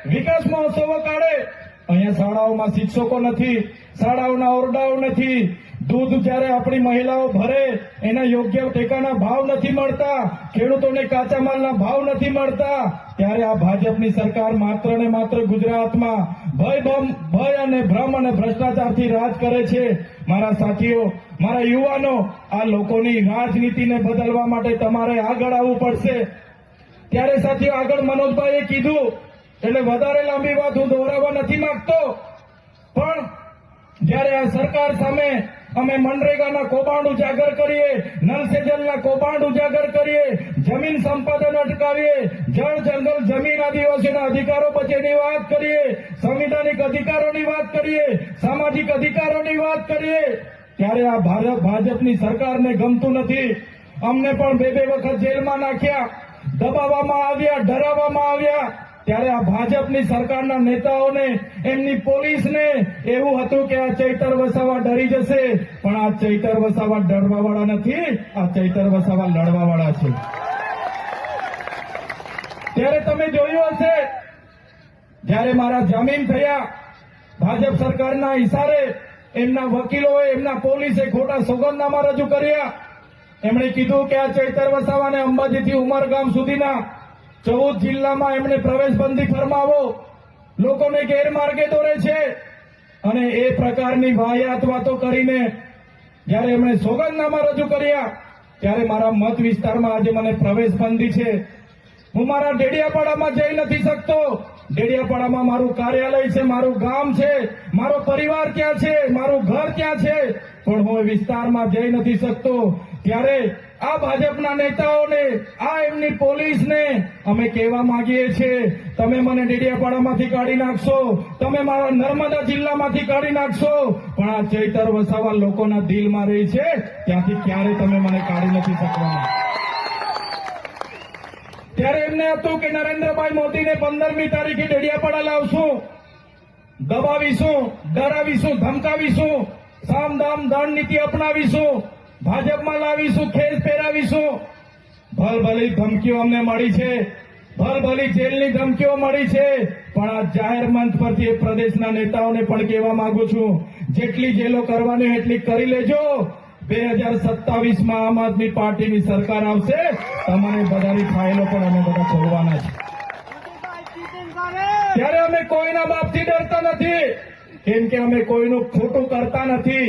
વિકાસ મહોત્સવો કાઢે, અહીંયા શાળાઓમાં શિક્ષકો નથી, શાળાઓના ઓરડાઓ નથી, દૂધ જયારે આપણી મહિલાઓ ભરે એના યોગ્ય ટેકાના ભાવ નથી મળતા, ખેડૂતોને કાચા માલના ભાવ નથી મળતા, ત્યારે આ ભાજપની સરકાર માત્ર ને માત્ર ગુજરાતમાં ભય અને ભ્રમ અને ભ્રષ્ટાચારથી રાજ કરે છે. મારા સાથીઓ, મારા યુવાનો, આ લોકોની રાજનીતિને બદલવા માટે તમારે આગળ આવવું પડશે. ત્યારે સાથીઓ, આગળ મનોજભાઈએ કીધું એટલે વધારે લાંબી વાત હું દોહરાવવા નથી માંગતો, પણ જયારે આ સરકાર સામે અમે મનરેગાના કૌભાંડ ઉજાગર કરીએ, નલ સે જલના કૌભાંડ ઉજાગર કરીએ, જમીન સંપાદન અટકાવીએ, જળ જંગલ જમીન આદિવાસીના અધિકારો બચેની વાત કરીએ, સંવિધાનિક અધિકારોની વાત કરીએ, સામાજિક અધિકારોની વાત કરીએ, ત્યારે આ ભાજપની સરકારને ગમતું નથી. અમને પણ બે વખત જેલમાં નાખ્યા, દબાવવામાં આવ્યા, ડરાવવામાં આવ્યા. ત્યારે આ ભાજપની સરકારના નેતાઓને, એમની પોલીસને એવું હતું કે આ ચૈતર વસાવા ડરી જશે, પણ આ ચૈતર વસાવા ડરવાવાળા નથી, આ ચૈતર વસાવા લડવાવાળા છે. ત્યારે તમે જોયું હશે, જ્યારે મારા જામીન થયા, ભાજપ સરકારના ઇશારે એમના વકીલોએ, એમના પોલીસે ખોટા સોગંદનામા રજૂ કર્યા. એમણે કીધું કે આ ચૈતર વસાવાને અંબાજીથી ઉમરગામ સુધીના 14 જિલ્લામાં એમણે પ્રવેશબંધી ફરમાવો, લોકોને ગેરમાર્ગે દોરે છે. અને એ પ્રકારની વાહિયાત વાતો કરીને જયારે એમણે સોગંદનામા રજૂ કર્યા, ત્યારે મારા મત વિસ્તારમાં આજે મને પ્રવેશબંધી છે. હું મારા ડેડિયાપાડામાં જઈ નથી શકતો. ડેડિયાપાડામાં મારું કાર્યાલય છે, મારું ગામ છે, મારો પરિવાર ત્યાં છે, મારું ઘર ત્યાં છે, પણ હું વિસ્તારમાં જઈ નથી શકતો. ત્યારે આ ભાજપના નેતાઓને, આ એમની પોલીસને અમે કહેવા માંગીએ છીએ, તમે મને ડેડિયાપાડામાંથી કાઢી નાખશો, તમે મારા નર્મદા જિલ્લામાંથી કાઢી નાખશો, પણ આ ચૈતર વસાવા લોકોના દિલમાં રહી છે, ત્યાંથી ક્યારે તમે મને કાઢી નથી શકવાના. ત્યારે એમને હતું કે નરેન્દ્રભાઈ મોદીને 15મી તારીખે ડેડિયાપાડા લાવશું, દબાવીશું, ડરાવીશું, ધમકાવીશું, સામ દામ દંડ નીતિ અપનાવીશું, ભાજપમાં લાવીશું, ખેસ પહેરાવીશું. ભલભલી ધમકીઓ અમને મળી છે, ભલભલી જેલની ધમકીઓ મળી છે, પણ આ જાહેર મંચ પરથી એ પ્રદેશના નેતાઓને પણ કહેવા માંગુ છું, જેટલી જેલો કરવાની એટલી કરી લેજો. 2027માં આમ આદમી પાર્ટીની સરકાર આવશે, તમારી બધાની ફાઇલો પણ અમે બધા ખોલવાના છે. ત્યારે અમે કોઈના બાપથી ડરતા નથી, કેમ કે અમે કોઈનું ખોટું કરતા નથી.